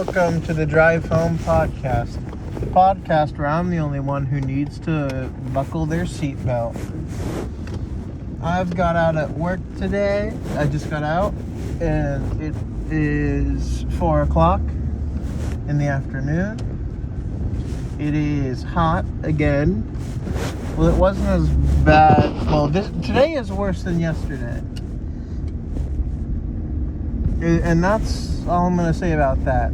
welcome to the Drive Home podcast. The podcast where I'm the only one who needs to buckle their seatbelt. I've got out at work today. I just got out, and it is 4 o'clock in the afternoon. It is hot again. Well, it wasn't as bad. Well, today is worse than yesterday. And that's all I'm going to say about that.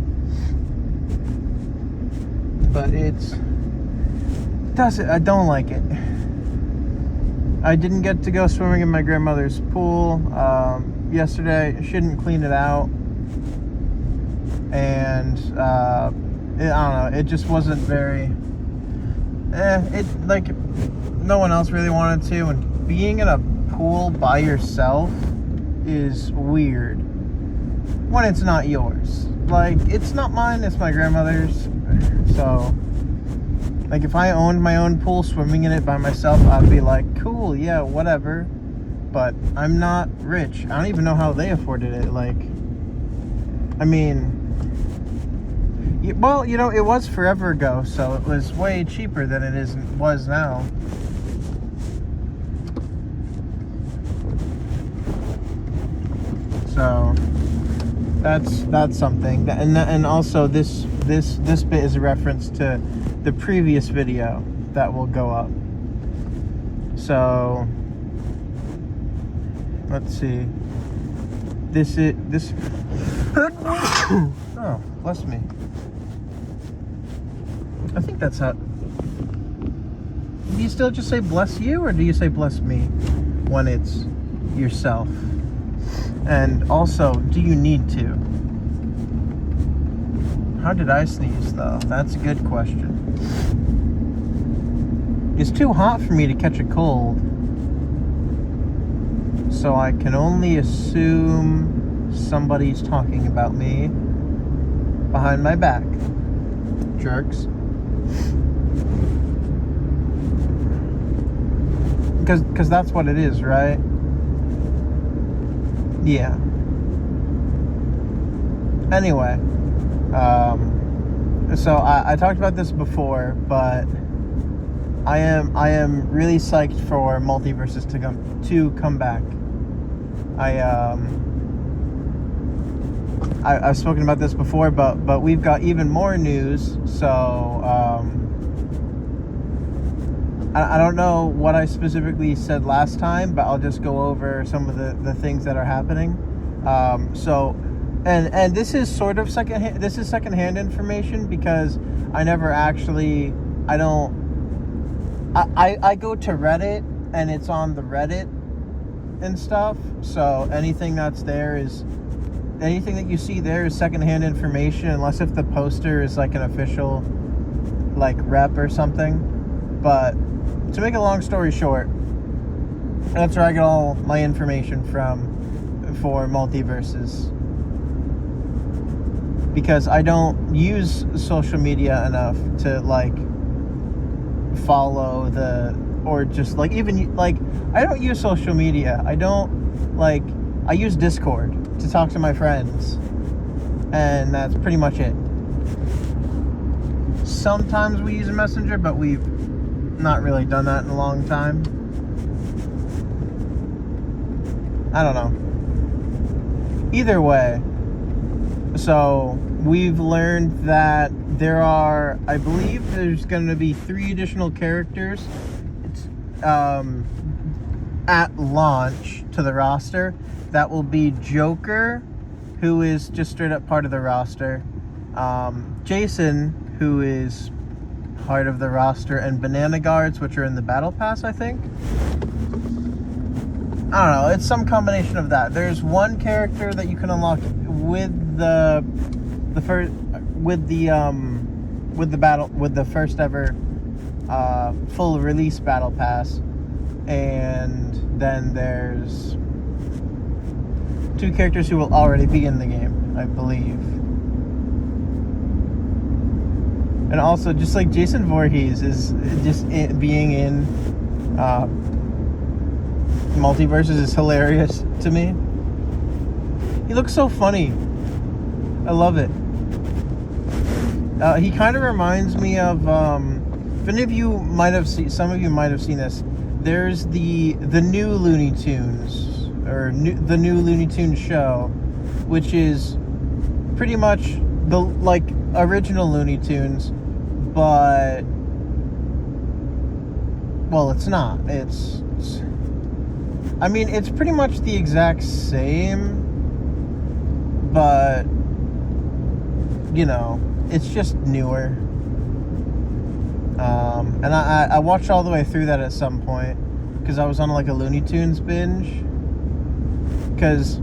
But I don't like it. I didn't get to go swimming in my grandmother's pool yesterday. I shouldn't clean it out. And I don't know, it just wasn't very no one else really wanted to, and being in a pool by yourself is weird when it's not yours. Like, it's not mine, it's my grandmother's. So, like, if I owned my own pool, swimming in it by myself, I'd be like, cool, yeah, whatever. But I'm not rich. I don't even know how they afforded it. Like, I mean, well, it was forever ago, so it was way cheaper than it was now. So that's something. And also this bit is a reference to the previous video that will go up. So let's see. This oh, bless me. I think that's how. Do you still just say bless you, or do you say bless me when it's yourself? And also, do you need to? How did I sneeze, though? That's a good question. It's too hot for me to catch a cold, so I can only assume somebody's talking about me behind my back. Jerks. Because that's what it is, right? Yeah. Anyway, so I talked about this before, but I am really psyched for Multiverses to come back. I've spoken about this before, but we've got even more news. So I don't know what I specifically said last time, but I'll just go over some of the things that are happening. So, and this is sort of secondhand information, because I never actually, I go to Reddit, and it's on the Reddit and stuff. So anything that you see there is secondhand information, unless if the poster is like an official, like, rep or something. But to make a long story short, that's where I get all my information from for Multiverses. Because I don't use social media enough to, like, follow or just, like, even, like, I don't use social media. I use Discord to talk to my friends. And that's pretty much it. Sometimes we use a messenger, but we've not really done that in a long time. I don't know. Either way, so we've learned that I believe there's going to be 3 additional characters at launch to the roster. That will be Joker, who is just straight up part of the roster, Jason, who is part of the roster, and Banana Guards, which are in the Battle Pass, I think. I don't know, it's some combination of that. There's one character that you can unlock with the first ever full release Battle Pass, and then there's 2 characters who will already be in the game, I believe. And also, just like Jason Voorhees is just being in Multiverses is hilarious to me. He looks so funny. I love it. He kind of reminds me of, if any of you might have seen, some of you might have seen this. There's the new Looney Tunes, or the new Looney Tunes show, which is pretty much the like original Looney Tunes, but well, it's not. I mean, it's pretty much the exact same, but you know, it's just newer. And I watched all the way through that at some point because I was on like a Looney Tunes binge. Because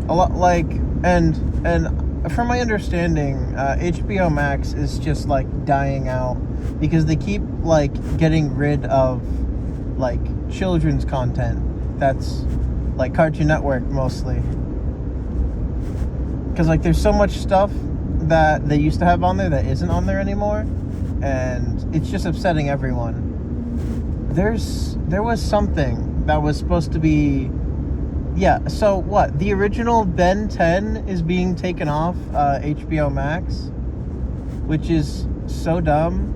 a lot like and from my understanding, HBO Max is just like dying out because they keep like getting rid of like children's content that's like Cartoon Network mostly. Because like there's so much stuff that they used to have on there that isn't on there anymore, and it's just upsetting everyone. There was something that was supposed to be, yeah, so what, the original Ben 10 is being taken off HBO Max, which is so dumb.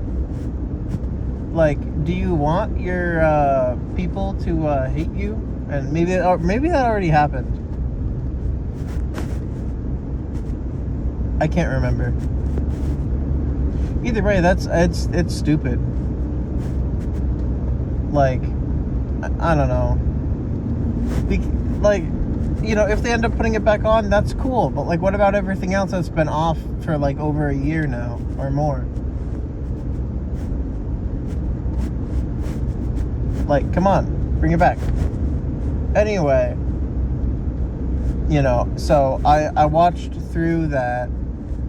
Like, do you want your people to hate you? And maybe that already happened. I can't remember. Either way, it's stupid. Like, I don't know. Like, you know, if they end up putting it back on, that's cool. But like, what about everything else that's been off for like over a year now or more? Like, come on, bring it back. Anyway, you know, so I watched through that.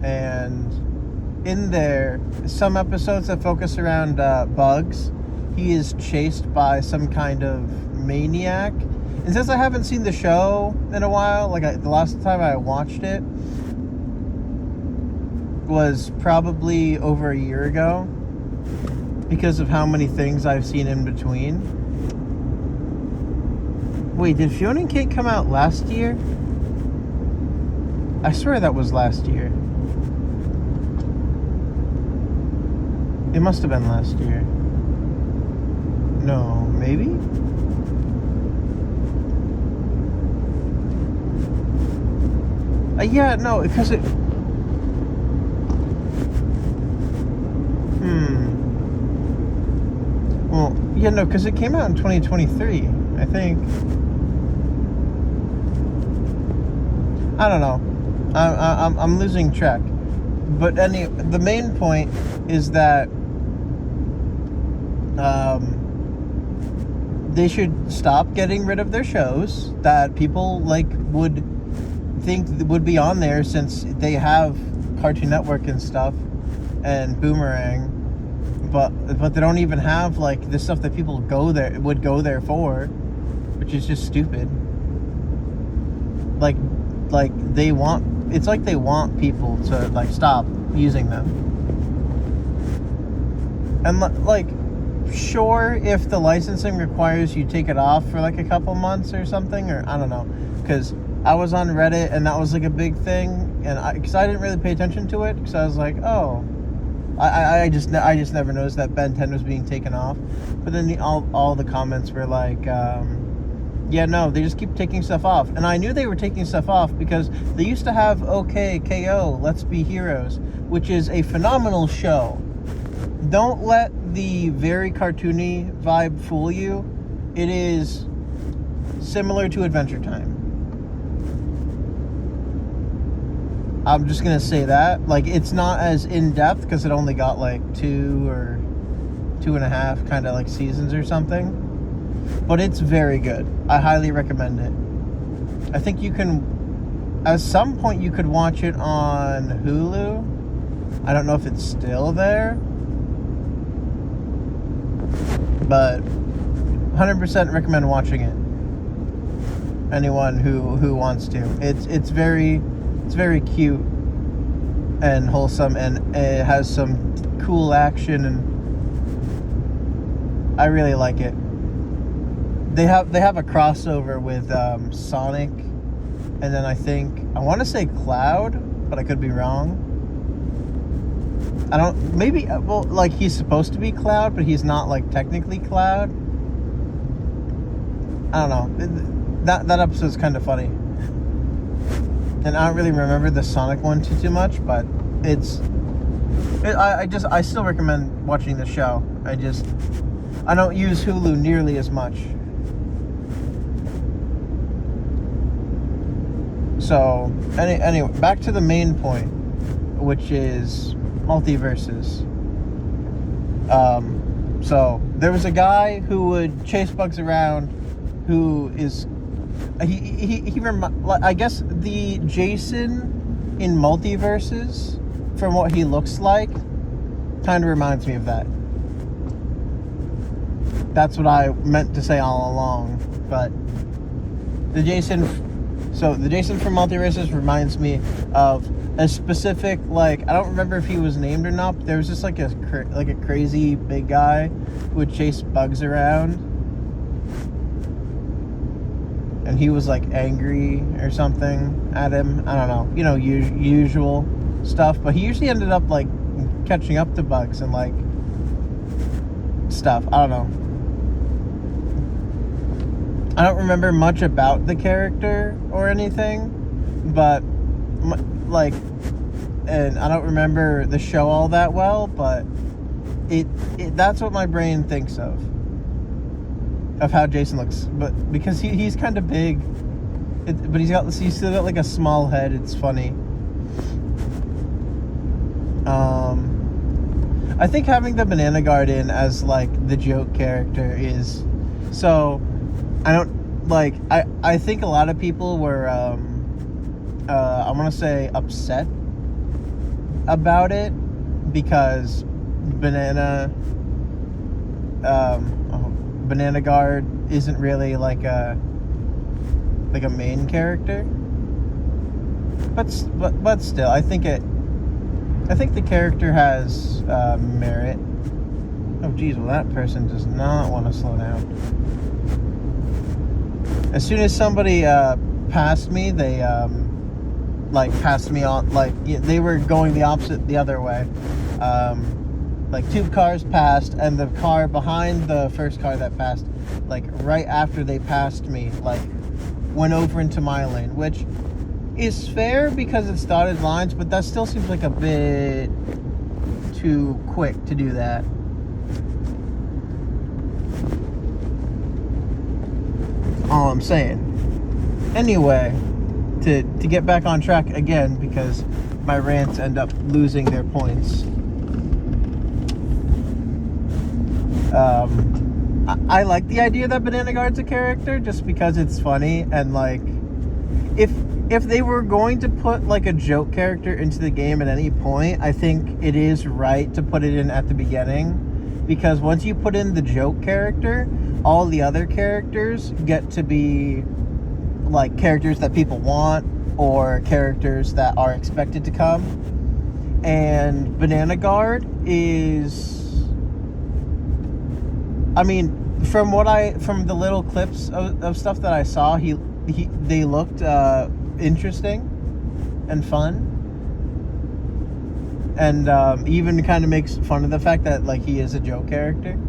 And in there, some episodes that focus around Bugs, he is chased by some kind of maniac. And since I haven't seen the show in a while, like the last time I watched it was probably over a year ago because of how many things I've seen in between. Wait, did Fiona and Kate come out last year? I swear that was last year. It must have been last year. No, maybe? Yeah, no, because it... Well, yeah, no, because it came out in 2023, I think. I don't know. I'm losing track. But the main point is that they should stop getting rid of their shows that people like would think would be on there since they have Cartoon Network and stuff and Boomerang, but they don't even have like the stuff that people would go there for, which is just stupid. Like they want, it's like they want people to like stop using them. And like, sure, if the licensing requires you take it off for like a couple months or something, or I don't know, because I was on Reddit and that was like a big thing, and because I didn't really pay attention to it, because I was like, oh, I just never noticed that Ben 10 was being taken off. But then all the comments were like, yeah, no, they just keep taking stuff off. And I knew they were taking stuff off because they used to have KO, Let's Be Heroes, which is a phenomenal show. Don't let the very cartoony vibe fool you. It is similar to Adventure Time. I'm just going to say that. Like, it's not as in-depth because it only got like 2 or 2.5 kind of like seasons or something. But it's very good. I highly recommend it. I think you can, at some point you could watch it on Hulu. I don't know if it's still there. But 100% recommend watching it. Anyone who wants to. It's very cute and wholesome, and it has some cool action, and I really like it. They have a crossover with Sonic, and then I want to say Cloud, but I could be wrong. I don't, maybe, well, like, he's supposed to be Cloud, but he's not, like, technically Cloud. I don't know. That episode's kind of funny. And I don't really remember the Sonic one too much, but I still recommend watching the show. I don't use Hulu nearly as much. So, anyway, back to the main point, which is Multiverses. So there was a guy who would chase bugs around, who is I guess the Jason in Multiverses, from what he looks like, kind of reminds me of that. That's what I meant to say all along. But the Jason from Multiverses reminds me of a specific, like, I don't remember if he was named or not, but there was just like a crazy big guy who would chase bugs around. And he was like angry or something at him. I don't know. You know, usual stuff. But he usually ended up like catching up to bugs and like stuff. I don't know. I don't remember much about the character or anything. But like, and I don't remember the show all that well. But that's what my brain thinks of how Jason looks, but because he's kind of big, but he's still got like a small head. It's funny. I think having the Banana Guard in as like the joke character is so. I think a lot of people were I want to say upset about it because Banana Guard isn't really like a main character, but still, I think the character has merit. Oh geez, well that person does not want to slow down. As soon as somebody passed me, they passed me on, like they were going the other way. Like 2 cars passed, and the car behind the first car that passed, like right after they passed me, like went over into my lane, which is fair because it's dotted lines, but that still seems like a bit too quick to do that. All I'm saying. Anyway, to get back on track again, because my rants end up losing their points. I like the idea that Banana Guard's a character just because it's funny, and like if they were going to put like a joke character into the game at any point, I think it is right to put it in at the beginning, because once you put in the joke character, all the other characters get to be like characters that people want or characters that are expected to come. And Banana Guard is, I mean, from the little clips of stuff that I saw, they looked interesting and fun, and even kind of makes fun of the fact that like he is a joke character.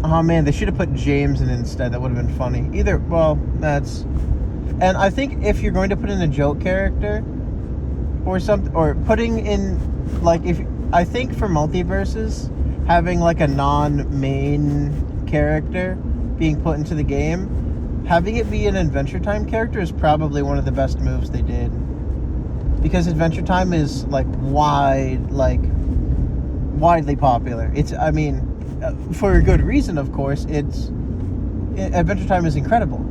Oh man, they should have put James in instead. That would have been funny. And I think if you're going to put in a joke character or something, or putting in like, I think for Multiverses, having like a non-main character being put into the game, having it be an Adventure Time character is probably one of the best moves they did. Because Adventure Time is like widely popular. It's, I mean, for a good reason, of course. Adventure Time is incredible.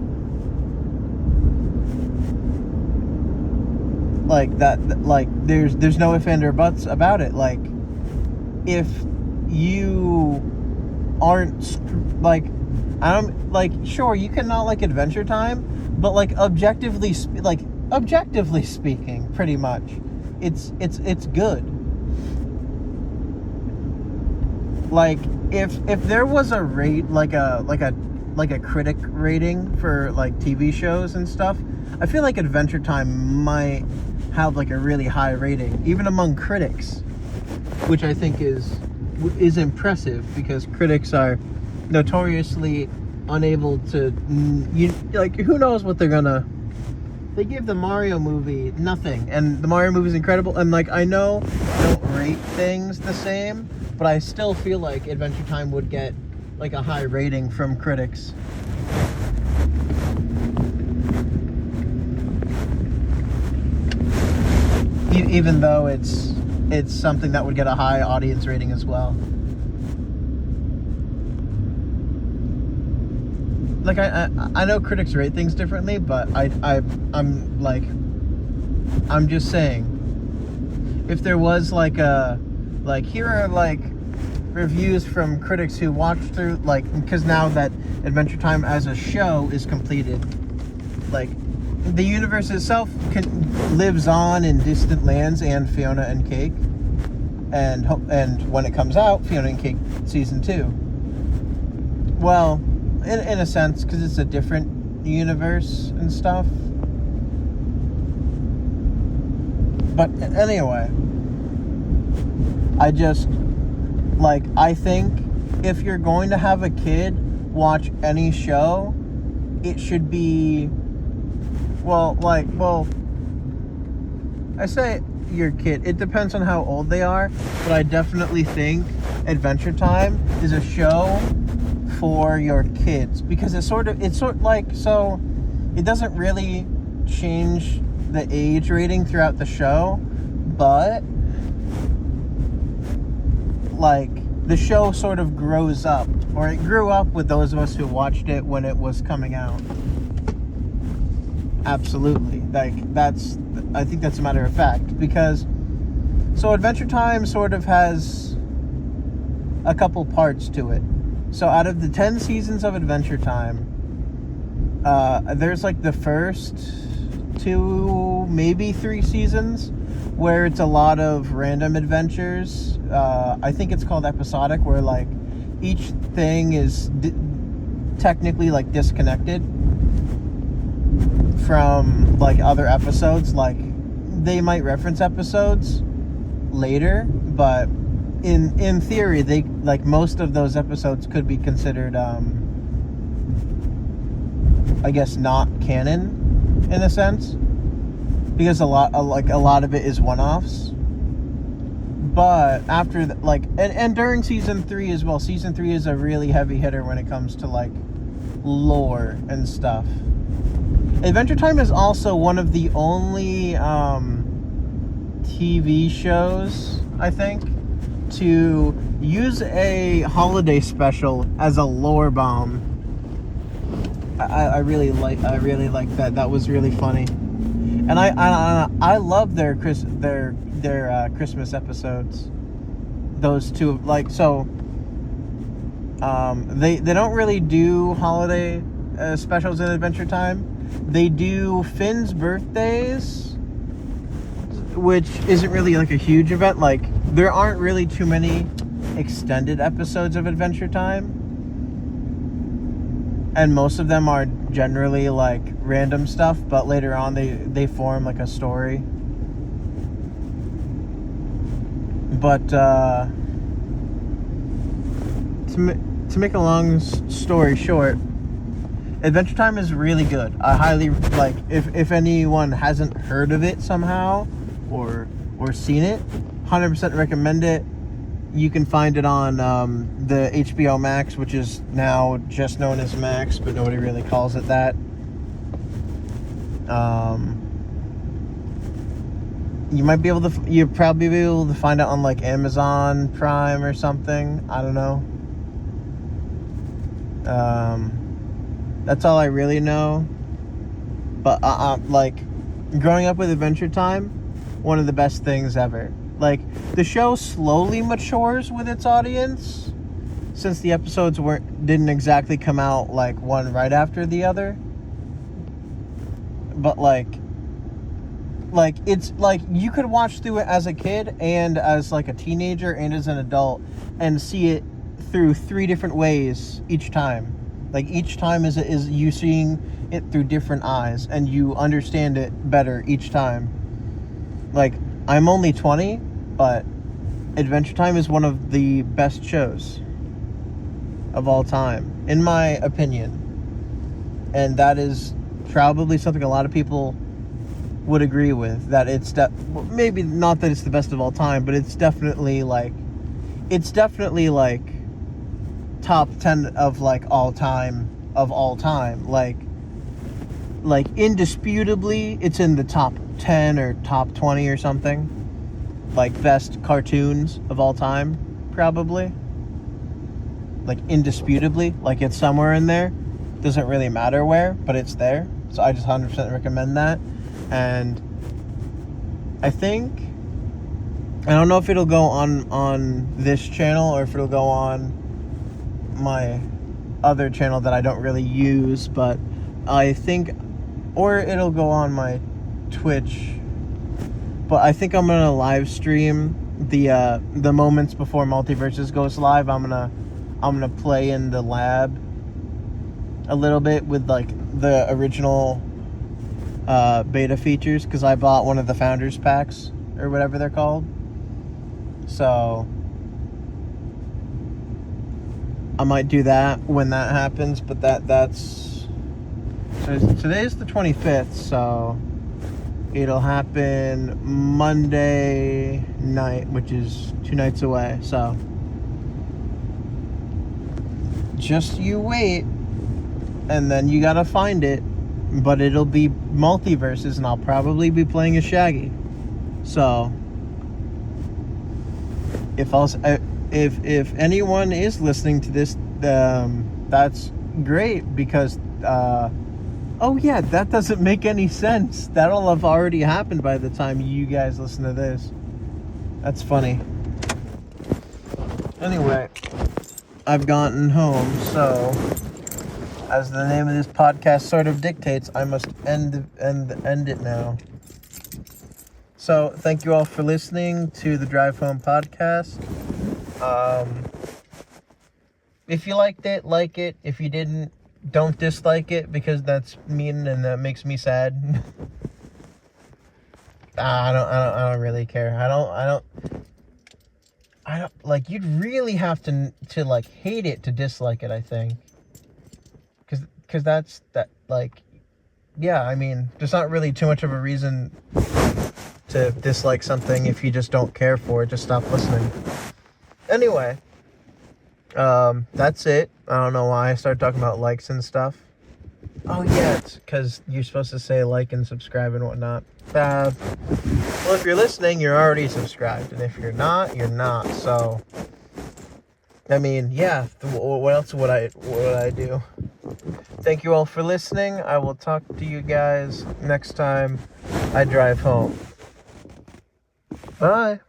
Like that, like there's no ifs, ands, or buts about it. Like, if you aren't like, sure, you cannot like Adventure Time, but like objectively speaking, pretty much, it's good. Like, if there was a rate, like a critic rating for like TV shows and stuff, I feel like Adventure Time might have like a really high rating, even among critics, which I think is impressive, because critics are notoriously unable to, who knows what they're gonna. They give the Mario movie nothing, and the Mario movie is incredible. And like, I know I don't rate things the same, but I still feel like Adventure Time would get like a high rating from critics. Even though it's something that would get a high audience rating as well. Like, I know critics rate things differently, but I'm just saying, if there was here are like reviews from critics who watched through, because now that Adventure Time as a show is completed, like, the universe itself lives on in distant lands and Fiona and Cake, and when it comes out, Fiona and Cake season 2. Well, in a sense, because it's a different universe and stuff. But anyway, I think if you're going to have a kid watch any show, it should be, I say your kid, it depends on how old they are, but I definitely think Adventure Time is a show for your kids, because it doesn't really change the age rating throughout the show, but like, the show sort of grows up, or it grew up with those of us who watched it when it was coming out. Absolutely. I think that's a matter of fact, because Adventure Time sort of has a couple parts to it. So out of the 10 seasons of Adventure Time, there's like the first 2, maybe 3 seasons where it's a lot of random adventures. I think it's called episodic, where like each thing is technically like disconnected from like other episodes. Like, they might reference episodes later, but in theory, they, like, most of those episodes could be considered I guess not canon in a sense, because a lot of it is one-offs. But after and during season 3 as well, season 3 is a really heavy hitter when it comes to like lore and stuff. Adventure Time is also one of the only TV shows, I think, to use a holiday special as a lore bomb. I really like that. That was really funny, and I love their Christmas episodes. Those two, they don't really do holiday specials in Adventure Time. They do Finn's birthdays, which isn't really like a huge event. Like, there aren't really too many extended episodes of Adventure Time, and most of them are generally like random stuff, but later on they form like a story. But to make a long story short, Adventure Time is really good. I highly, if anyone hasn't heard of it somehow or seen it, 100% recommend it. You can find it on the HBO Max, which is now just known as Max, but nobody really calls it that. You'll probably be able to find it on like Amazon Prime or something. I don't know. That's all I really know. But growing up with Adventure Time, one of the best things ever. Like, the show slowly matures with its audience, since the episodes didn't exactly come out like one right after the other. But it's like you could watch through it as a kid and as like a teenager and as an adult, and see it through 3 different ways each time. Like, each time is you seeing it through different eyes, and you understand it better each time. like, I'm only 20, but Adventure Time is one of the best shows of all time, in my opinion. And that is probably something a lot of people would agree with, that it's maybe not that it's the best of all time, but it's definitely like top 10 of like all time, like indisputably it's in the top 10 or top 20 or something, like best cartoons of all time, probably, like indisputably, like it's somewhere in there. Doesn't really matter where, but it's there. So I just 100% recommend that. And I don't know if it'll go on this channel or if it'll go on my other channel that I don't really use, but I think, or it'll go on my Twitch, but I think I'm gonna live stream the moments before Multiverses goes live. I'm gonna play in the lab a little bit with like the original beta features, because I bought one of the founders packs or whatever they're called. So I might do that when that happens, but that's so today's the 25th, so it'll happen Monday night, which is 2 nights away. So just you wait, and then you gotta find it. But it'll be Multiverses, and I'll probably be playing as Shaggy. So if anyone is listening to this, that's great, because oh yeah, that doesn't make any sense. That'll have already happened by the time you guys listen to this. That's funny. Anyway, I've gotten home, so as the name of this podcast sort of dictates, I must end it now. So, thank you all for listening to the Drive Home podcast. If you liked it, like it. If you didn't, don't dislike it, because that's mean and that makes me sad. I don't really care. I don't like, you'd really have to like hate it to dislike it, I think. Because that's like, yeah, I mean, there's not really too much of a reason to dislike something. If you just don't care for it, just stop listening. Anyway, that's it. I don't know why I started talking about likes and stuff. Oh yeah, it's because you're supposed to say like and subscribe and whatnot. Well, if you're listening, you're already subscribed, and if you're not, you're not. So, I mean, yeah, what else would I do? Thank you all for listening. I will talk to you guys next time I drive home. Bye.